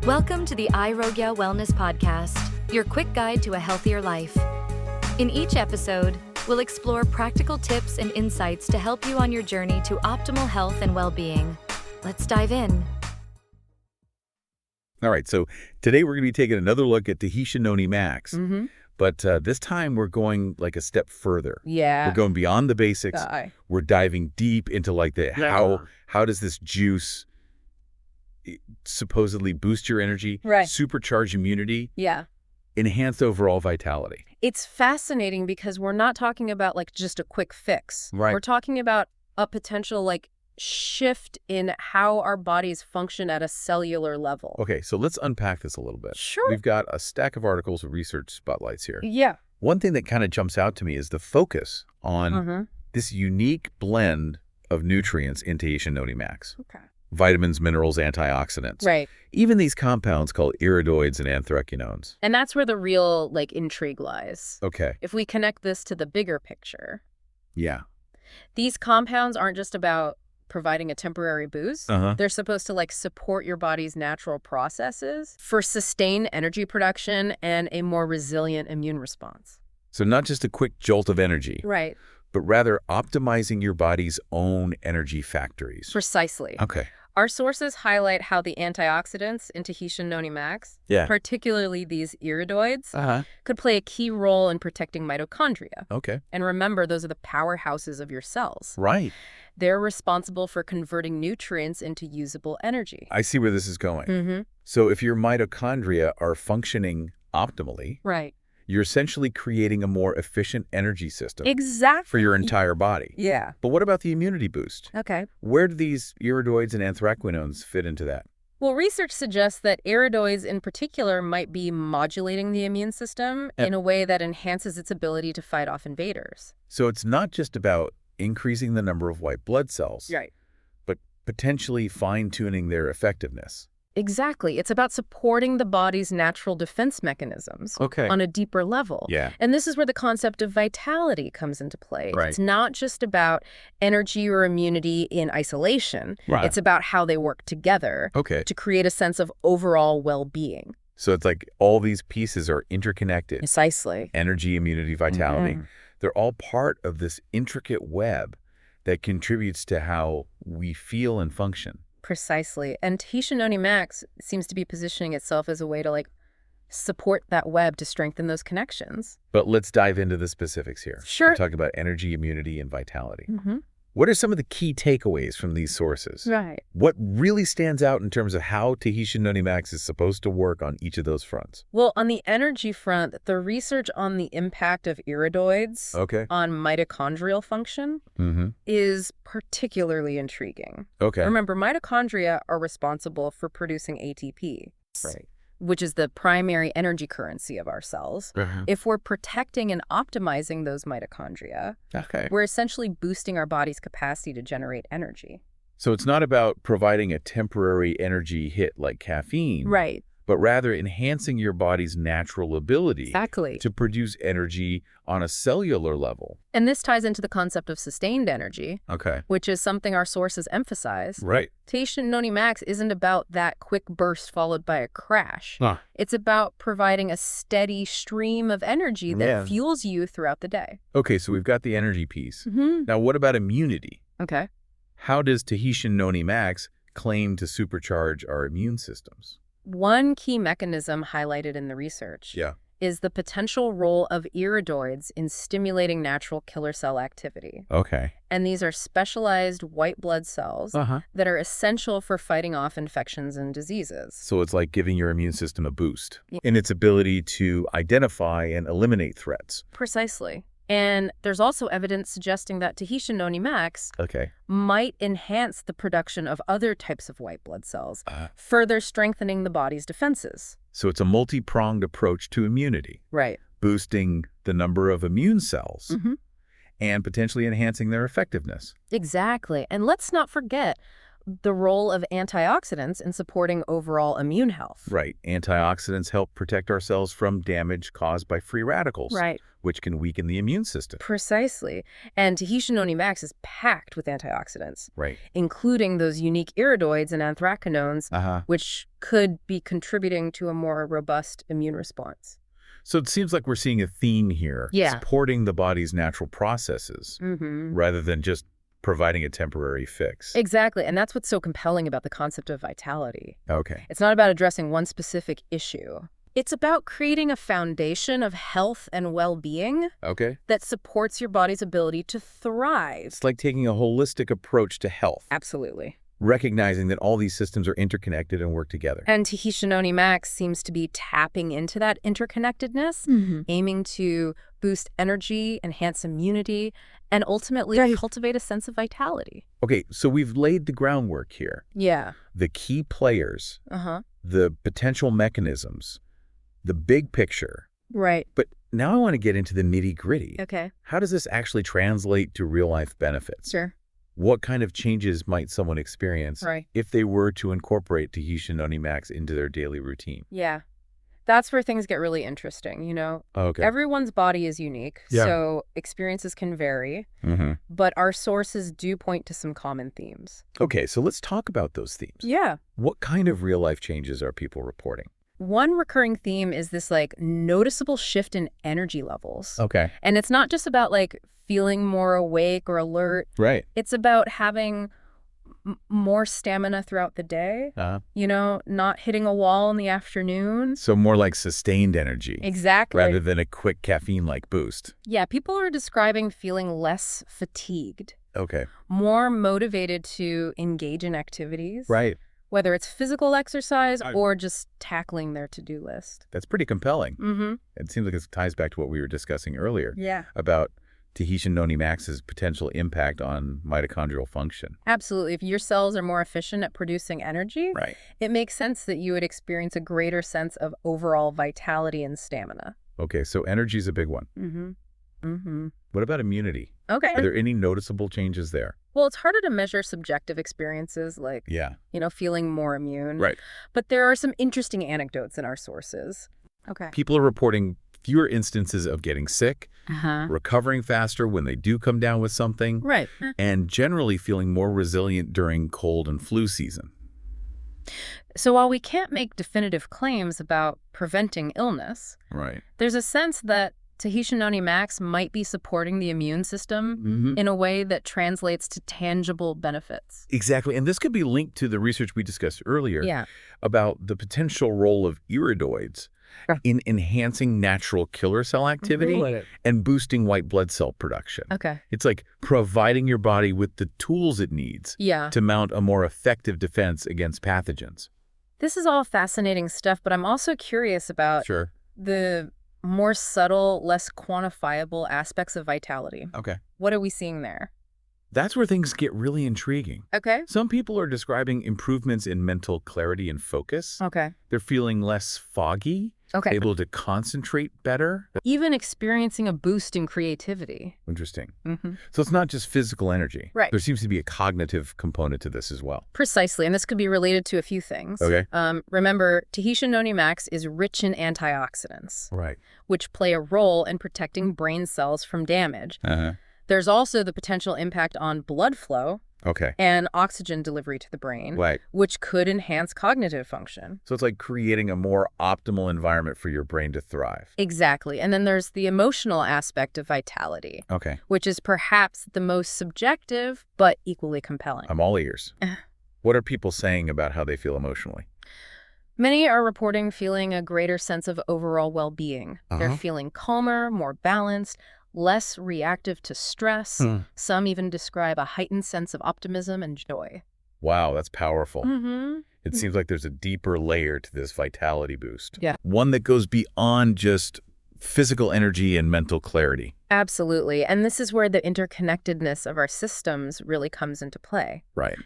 Welcome to the iRogya Wellness Podcast, your quick guide to a healthier life. In each episode, we'll explore practical tips and insights to help you on your journey to optimal health and well-being. Let's dive in. All right, so today we're going to be taking another look at Tahitian Noni MAX, but this time we're going like a step further. Yeah. We're going beyond the basics. We're diving deep into like the how does this juice supposedly boost your energy, supercharge immunity, enhance overall vitality. It's fascinating because we're not talking about like just a quick fix. Right. We're talking about a potential like shift in how our bodies function at a cellular level. Okay, so let's unpack this a little bit. Sure. We've got a stack of articles with research spotlights here. Yeah. One thing that kind of jumps out to me is the focus on this unique blend of nutrients in Tahitian Noni MAX. Okay. Vitamins, minerals, antioxidants. Right. Even these compounds called iridoids and anthraquinones. And that's where the real like intrigue lies. Okay. If we connect this to the bigger picture. Yeah. These compounds aren't just about providing a temporary boost. They're supposed to like support your body's natural processes for sustained energy production and a more resilient immune response. So not just a quick jolt of energy. Right. But rather optimizing your body's own energy factories. Precisely. Okay. Our sources highlight how the antioxidants in Tahitian Noni MAX, particularly these iridoids, could play a key role in protecting mitochondria. Okay. And remember, those are the powerhouses of your cells. Right. They're responsible for converting nutrients into usable energy. I see where this is going. So if your mitochondria are functioning optimally, you're essentially creating a more efficient energy system for your entire body. Yeah. But what about the immunity boost? Okay. Where do these iridoids and anthraquinones fit into that? Well, research suggests that iridoids in particular might be modulating the immune system in a way that enhances its ability to fight off invaders. So it's not just about increasing the number of white blood cells, but potentially fine-tuning their effectiveness. Exactly. It's about supporting the body's natural defense mechanisms on a deeper level. Yeah. And this is where the concept of vitality comes into play. Right. It's not just about energy or immunity in isolation. Right. It's about how they work together to create a sense of overall well-being. So it's like all these pieces are interconnected. Precisely. Energy, immunity, vitality. They're all part of this intricate web that contributes to how we feel and function. Precisely. And Tahitian Noni MAX seems to be positioning itself as a way to like support that web to strengthen those connections. But let's dive into the specifics here. Sure. We're talking about energy, immunity, and vitality. What are some of the key takeaways from these sources? Right. What really stands out in terms of how Tahitian Noni MAX is supposed to work on each of those fronts? Well, on the energy front, the research on the impact of iridoids on mitochondrial function is particularly intriguing. Remember, mitochondria are responsible for producing ATP. Which is the primary energy currency of our cells. If we're protecting and optimizing those mitochondria, we're essentially boosting our body's capacity to generate energy. So it's not about providing a temporary energy hit like caffeine, but rather enhancing your body's natural ability to produce energy on a cellular level. And this ties into the concept of sustained energy, which is something our sources emphasize. Tahitian Noni MAX isn't about that quick burst followed by a crash. It's about providing a steady stream of energy that fuels you throughout the day. Okay, so we've got the energy piece. Now, what about immunity? How does Tahitian Noni MAX claim to supercharge our immune systems? One key mechanism highlighted in the research is the potential role of iridoids in stimulating natural killer cell activity. And these are specialized white blood cells that are essential for fighting off infections and diseases. So it's like giving your immune system a boost in its ability to identify and eliminate threats. Precisely. And there's also evidence suggesting that Tahitian Noni MAX might enhance the production of other types of white blood cells, further strengthening the body's defenses. So it's a multi-pronged approach to immunity. Boosting the number of immune cells and potentially enhancing their effectiveness. Exactly. And let's not forget, the role of antioxidants in supporting overall immune health. Right. Antioxidants help protect our cells from damage caused by free radicals, Right. which can weaken the immune system. Precisely. And Tahitian Noni MAX is packed with antioxidants, Right. including those unique iridoids and anthraquinones, which could be contributing to a more robust immune response. So it seems like we're seeing a theme here, Yeah. supporting the body's natural processes rather than just providing a temporary fix. Exactly. And that's what's so compelling about the concept of vitality. Okay. It's not about addressing one specific issue. It's about creating a foundation of health and well-being that supports your body's ability to thrive. It's like taking a holistic approach to health. Absolutely. Recognizing that all these systems are interconnected and work together. And Tahitian Noni MAX seems to be tapping into that interconnectedness, aiming to boost energy, enhance immunity, and ultimately cultivate a sense of vitality. Okay, so we've laid the groundwork here. Yeah. The key players, the potential mechanisms, the big picture. Right. But now I want to get into the nitty-gritty. Okay. How does this actually translate to real-life benefits? Sure. What kind of changes might someone experience if they were to incorporate Tahitian Noni MAX into their daily routine? Yeah. That's where things get really interesting, you know? Okay. Everyone's body is unique, so experiences can vary, but our sources do point to some common themes. Okay, so let's talk about those themes. Yeah. What kind of real-life changes are people reporting? One recurring theme is this, noticeable shift in energy levels. Okay. And it's not just about, feeling more awake or alert. Right. It's about having more stamina throughout the day, not hitting a wall in the afternoon. So more like sustained energy. Exactly. Rather than a quick caffeine-like boost. Yeah, people are describing feeling less fatigued. Okay. More motivated to engage in activities. Right. Whether it's physical exercise or just tackling their to-do list. That's pretty compelling. It seems like it ties back to what we were discussing earlier. Yeah. About Tahitian Noni MAX's potential impact on mitochondrial function. Absolutely. If your cells are more efficient at producing energy, it makes sense that you would experience a greater sense of overall vitality and stamina. Okay, so energy is a big one. What about immunity? Okay. Are there any noticeable changes there? Well, it's harder to measure subjective experiences like, feeling more immune. Right. But there are some interesting anecdotes in our sources. Okay. People are reporting fewer instances of getting sick, recovering faster when they do come down with something, and generally feeling more resilient during cold and flu season. So while we can't make definitive claims about preventing illness, there's a sense that Tahitian Noni MAX might be supporting the immune system in a way that translates to tangible benefits. Exactly. And this could be linked to the research we discussed earlier about the potential role of iridoids in enhancing natural killer cell activity and boosting white blood cell production. Okay. It's like providing your body with the tools it needs to mount a more effective defense against pathogens. This is all fascinating stuff, but I'm also curious about the more subtle, less quantifiable aspects of vitality. Okay. What are we seeing there? That's where things get really intriguing. Okay. Some people are describing improvements in mental clarity and focus. Okay. They're feeling less foggy, able to concentrate better. Even experiencing a boost in creativity. Interesting. So it's not just physical energy. Right. There seems to be a cognitive component to this as well. Precisely, and this could be related to a few things. Okay. Remember, Tahitian Noni MAX is rich in antioxidants, which play a role in protecting brain cells from damage. There's also the potential impact on blood flow and oxygen delivery to the brain, which could enhance cognitive function. So it's like creating a more optimal environment for your brain to thrive. Exactly. And then there's the emotional aspect of vitality, which is perhaps the most subjective, but equally compelling. I'm all ears. What are people saying about how they feel emotionally? Many are reporting feeling a greater sense of overall well-being. They're feeling calmer, more balanced, less reactive to stress. Some even describe a heightened sense of optimism and joy. Wow, that's powerful. It seems like there's a deeper layer to this vitality boost. One that goes beyond just physical energy and mental clarity. Absolutely. And this is where the interconnectedness of our systems really comes into play.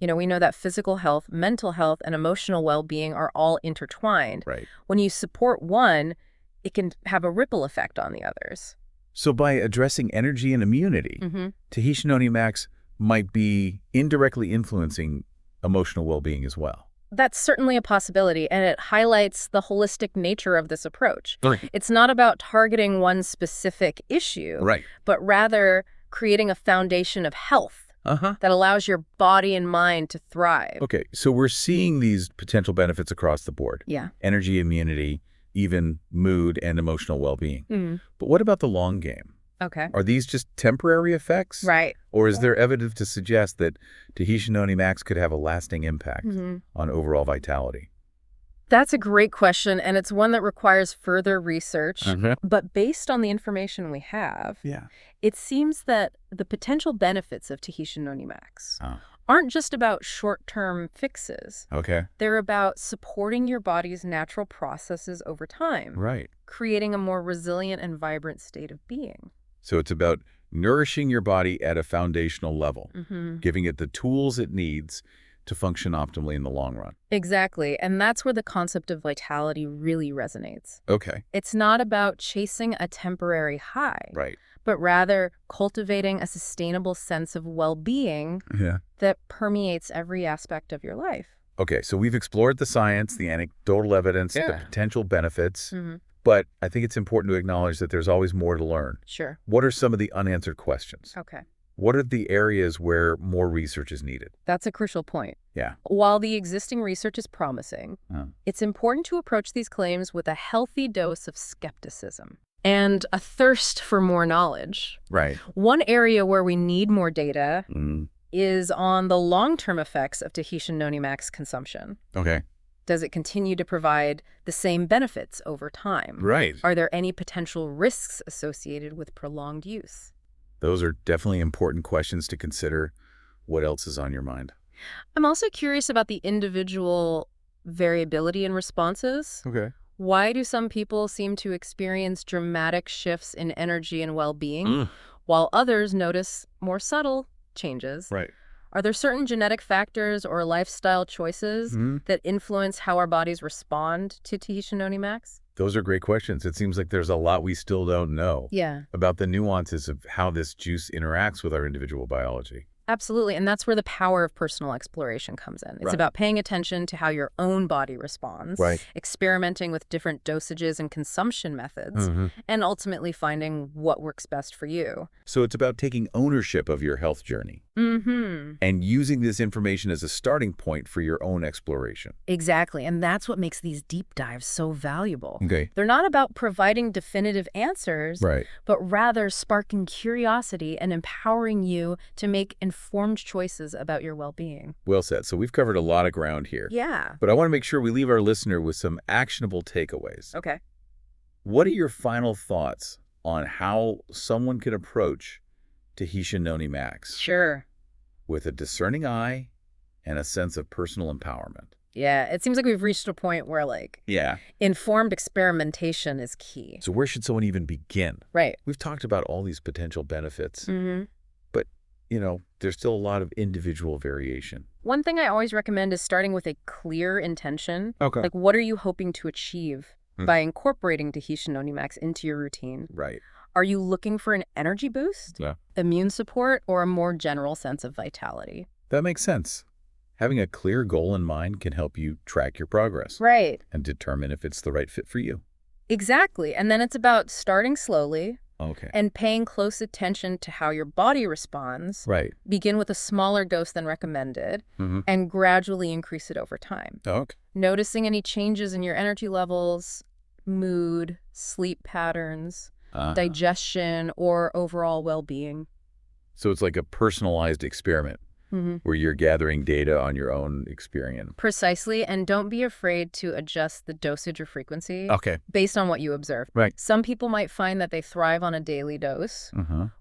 We know that physical health, mental health, and emotional well-being are all intertwined. When you support one, it can have a ripple effect on the others. So by addressing energy and immunity, Tahitian Noni MAX might be indirectly influencing emotional well-being as well. That's certainly a possibility, and it highlights the holistic nature of this approach. Right. It's not about targeting one specific issue, Right. but rather creating a foundation of health that allows your body and mind to thrive. Okay, so we're seeing these potential benefits across the board. Yeah. Energy, immunity, even mood and emotional well-being. But what about the long game? Okay. Are these just temporary effects? Right. Or is there evidence to suggest that Tahitian Noni MAX could have a lasting impact on overall vitality? That's a great question, and it's one that requires further research. But based on the information we have, it seems that the potential benefits of Tahitian Noni MAX aren't just about short-term fixes. Okay. They're about supporting your body's natural processes over time. Right. Creating a more resilient and vibrant state of being. So it's about nourishing your body at a foundational level, giving it the tools it needs to function optimally in the long run. Exactly. And that's where the concept of vitality really resonates. Okay. It's not about chasing a temporary high, Right. but rather cultivating a sustainable sense of well-being that permeates every aspect of your life. Okay, so we've explored the science, the anecdotal evidence, the potential benefits, but I think it's important to acknowledge that there's always more to learn. Sure. What are some of the unanswered questions? Okay. What are the areas where more research is needed? That's a crucial point. Yeah. While the existing research is promising, it's important to approach these claims with a healthy dose of skepticism and a thirst for more knowledge. Right. One area where we need more data is on the long-term effects of Tahitian Noni MAX consumption. Okay. Does it continue to provide the same benefits over time? Right. Are there any potential risks associated with prolonged use? Those are definitely important questions to consider. What else is on your mind? I'm also curious about the individual variability in responses. Okay. Why do some people seem to experience dramatic shifts in energy and well-being, while others notice more subtle changes? Right. Are there certain genetic factors or lifestyle choices that influence how our bodies respond to Tahitian Noni MAX? Those are great questions. It seems like there's a lot we still don't know about the nuances of how this juice interacts with our individual biology. Absolutely, and that's where the power of personal exploration comes in. It's about paying attention to how your own body responds, experimenting with different dosages and consumption methods, and ultimately finding what works best for you. So it's about taking ownership of your health journey and using this information as a starting point for your own exploration. Exactly, and that's what makes these deep dives so valuable. Okay. They're not about providing definitive answers, but rather sparking curiosity and empowering you to make informed choices about your well-being. Well said. So we've covered a lot of ground here. Yeah. But I want to make sure we leave our listener with some actionable takeaways. Okay. What are your final thoughts on how someone can approach Tahitian Noni MAX? Sure. With a discerning eye and a sense of personal empowerment. Yeah, it seems like we've reached a point where, informed experimentation is key. So where should someone even begin? Right. We've talked about all these potential benefits, but, there's still a lot of individual variation. One thing I always recommend is starting with a clear intention. Okay. Like, what are you hoping to achieve by incorporating Tahitian Noni MAX into your routine? Right. Are you looking for an energy boost, immune support, or a more general sense of vitality? That makes sense. Having a clear goal in mind can help you track your progress. Right. And determine if it's the right fit for you. Exactly. And then it's about starting slowly and paying close attention to how your body responds. Right. Begin with a smaller dose than recommended and gradually increase it over time. Okay. Noticing any changes in your energy levels, mood, sleep patterns, digestion, or overall well-being. So it's like a personalized experiment where you're gathering data on your own experience. Precisely, and don't be afraid to adjust the dosage or frequency based on what you observe. Right. Some people might find that they thrive on a daily dose,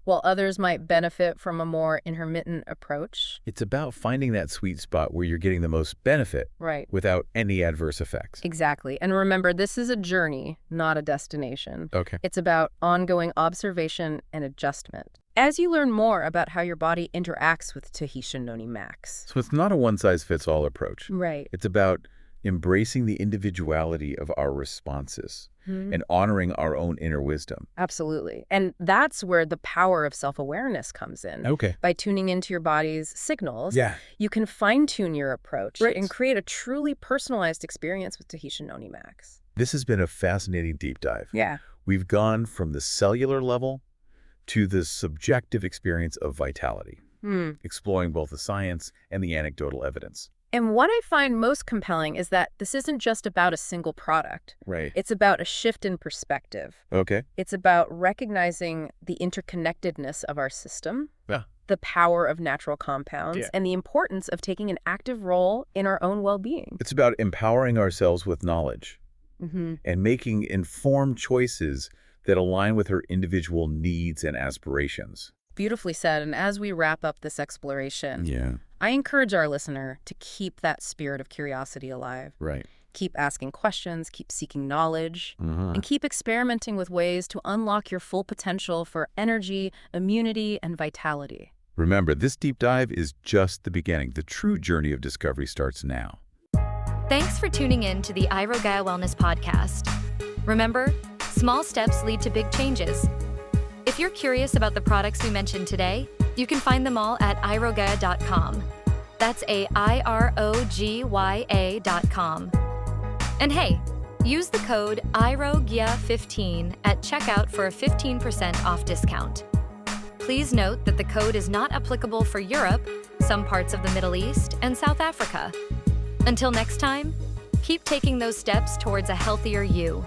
while others might benefit from a more intermittent approach. It's about finding that sweet spot where you're getting the most benefit without any adverse effects. Exactly. And remember, this is a journey, not a destination. Okay. It's about ongoing observation and adjustment. As you learn more about how your body interacts with Tahitian Noni MAX. So it's not a one-size-fits-all approach. Right. It's about embracing the individuality of our responses and honoring our own inner wisdom. Absolutely. And that's where the power of self-awareness comes in. Okay. By tuning into your body's signals, Yeah. you can fine-tune your approach Right. and create a truly personalized experience with Tahitian Noni MAX. This has been a fascinating deep dive. Yeah. We've gone from the cellular level to the subjective experience of vitality, exploring both the science and the anecdotal evidence. And what I find most compelling is that this isn't just about a single product. Right. It's about a shift in perspective. Okay. It's about recognizing the interconnectedness of our system, the power of natural compounds, and the importance of taking an active role in our own well-being. It's about empowering ourselves with knowledge and making informed choices that align with our individual needs and aspirations. Beautifully said. And as we wrap up this exploration, I encourage our listener to keep that spirit of curiosity alive. Right. Keep asking questions, keep seeking knowledge, and keep experimenting with ways to unlock your full potential for energy, immunity, and vitality. Remember, this deep dive is just the beginning. The true journey of discovery starts now. Thanks for tuning in to the Gaia Wellness Podcast. Remember, small steps lead to big changes. If you're curious about the products we mentioned today, you can find them all at irogaia.com. That's AIROGYA.com. And hey, use the code IROGYA15 at checkout for a 15% off discount. Please note that the code is not applicable for Europe, some parts of the Middle East, and South Africa. Until next time, keep taking those steps towards a healthier you.